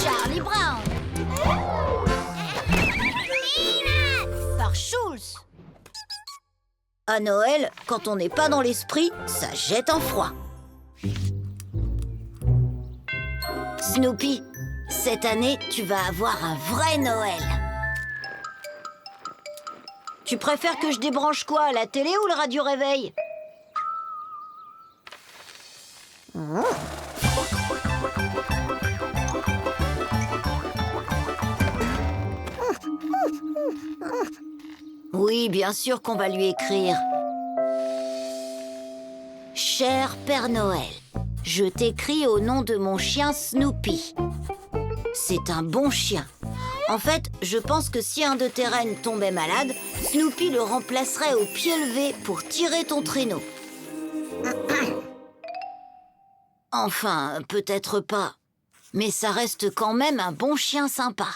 Charlie Brown. Par Schulz. À Noël, quand on n'est pas dans l'esprit, ça jette un froid. Snoopy, cette année, tu vas avoir un vrai Noël. Tu préfères que je débranche quoi, la télé ou le radio-réveil? Oui, bien sûr qu'on va lui écrire. Cher Père Noël, je t'écris au nom de mon chien Snoopy. C'est un bon chien. En fait, je pense que si un de tes rennes tombait malade, Snoopy le remplacerait au pied levé pour tirer ton traîneau. Enfin, peut-être pas. Mais ça reste quand même un bon chien sympa.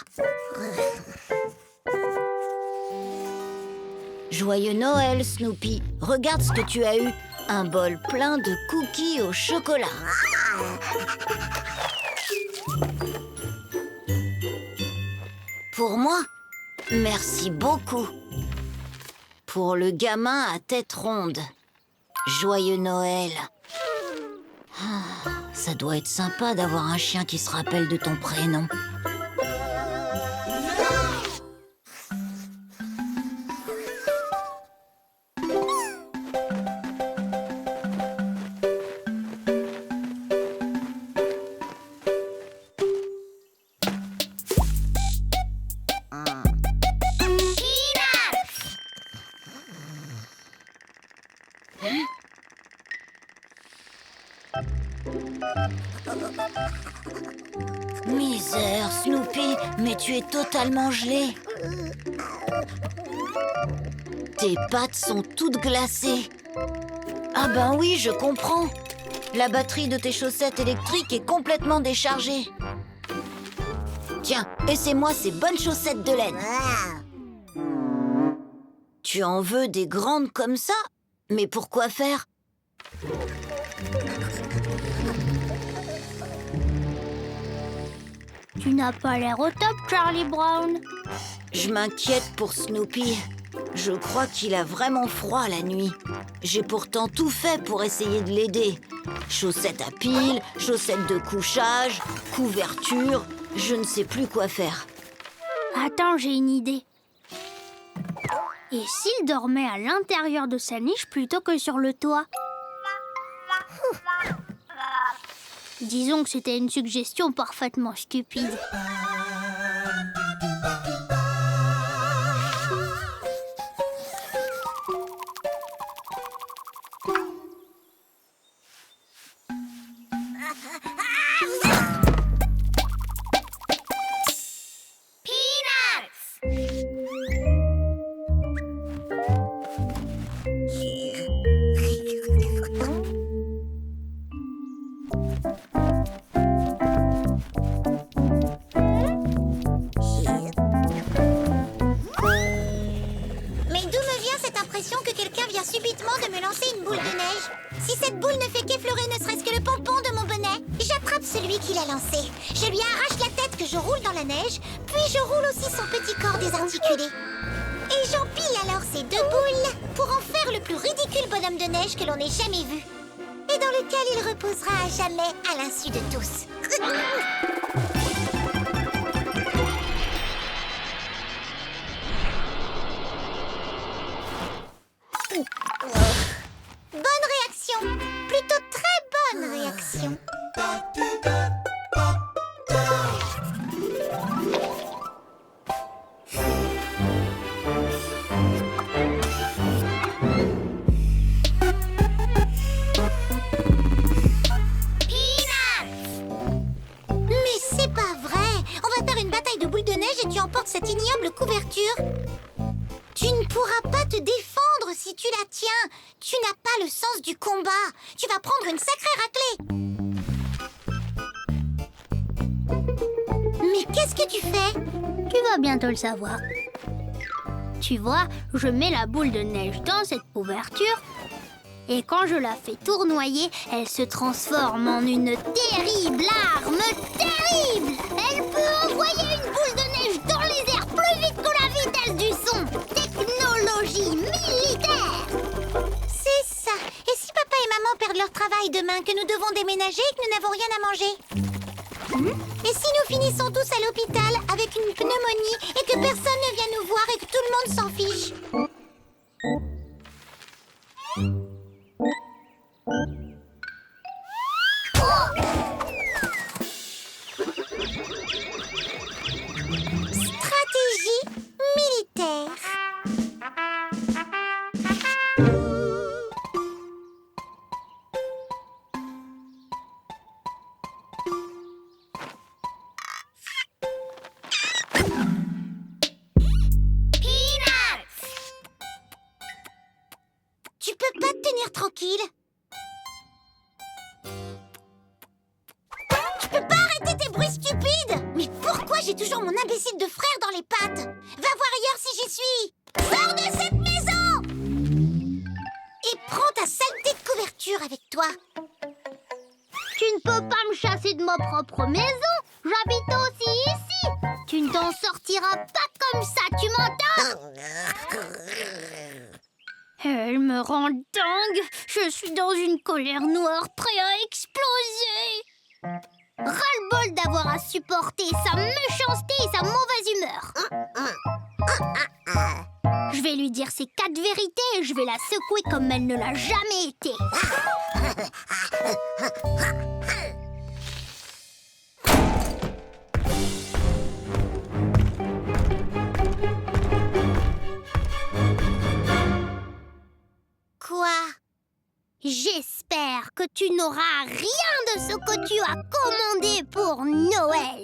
Joyeux Noël, Snoopy. Regarde ce que tu as eu. Un bol plein de cookies au chocolat. Pour moi, merci beaucoup. Pour le gamin à tête ronde. Joyeux Noël. Ça doit être sympa d'avoir un chien qui se rappelle de ton prénom. Misère, Snoopy, mais tu es totalement gelé. Tes pattes sont toutes glacées. Ah ben oui, je comprends. La batterie de tes chaussettes électriques est complètement déchargée. Tiens, essaie-moi ces bonnes chaussettes de laine. Tu en veux des grandes comme ça? Mais pourquoi faire? Tu n'as pas l'air au top, Charlie Brown. Je m'inquiète pour Snoopy. Je crois qu'il a vraiment froid la nuit. J'ai pourtant tout fait pour essayer de l'aider. Chaussettes à piles, chaussettes de couchage, couverture, je ne sais plus quoi faire. Attends, j'ai une idée. Et s'il dormait à l'intérieur de sa niche plutôt que sur le toit? Disons que c'était une suggestion parfaitement stupide. Que quelqu'un vient subitement de me lancer une boule de neige. Si cette boule ne fait qu'effleurer ne serait-ce que le pompon de mon bonnet, j'attrape celui qui l'a lancé. Je lui arrache la tête que je roule dans la neige, puis je roule aussi son petit corps désarticulé. Et j'empile alors ces deux boules pour en faire le plus ridicule bonhomme de neige que l'on ait jamais vu. Et dans lequel il reposera à jamais à l'insu de tous. Bonne réaction, plutôt très bonne réaction. Mais c'est pas vrai. On va faire une bataille de boules de neige et tu emportes cette ignoble couverture. Tu ne pourras pas te défendre si tu la tiens. Tu n'as pas le sens du combat. Tu vas prendre une sacrée raclée. Mais qu'est-ce que tu fais? Tu vas bientôt le savoir. Tu vois, je mets la boule de neige dans cette couverture et quand je la fais tournoyer, elle se transforme en une terrible arme terrible. Elle peut envoyer une boule de neige dans les airs plus vite que la vitesse du son. Technologie militaire. C'est ça. Et si papa et maman perdent leur travail demain, que nous devons déménager et que nous n'avons rien à manger? Et si nous finissons tous à l'hôpital avec une pneumonie et que personne ne vient nous voir et que tout le monde s'en fiche? Stratégie militaire. Tu peux pas te tenir tranquille? Tu peux pas arrêter tes bruits stupides? Mais pourquoi j'ai toujours mon imbécile de frère dans les pattes? Va voir ailleurs si j'y suis! Sors de cette maison! Et prends ta saleté de couverture avec toi! Tu ne peux pas me chasser de ma propre maison. J'habite aussi ici. Tu ne t'en sortiras pas comme ça, tu m'entends? Elle me rend dingue. Je suis dans une colère noire, prêt à exploser. Ras-le-bol d'avoir à supporter sa méchanceté et sa mauvaise humeur. Je vais lui dire ses 4 vérités et je vais la secouer comme elle ne l'a jamais été. Quoi? J'espère que tu n'auras rien de ce que tu as commandé pour Noël.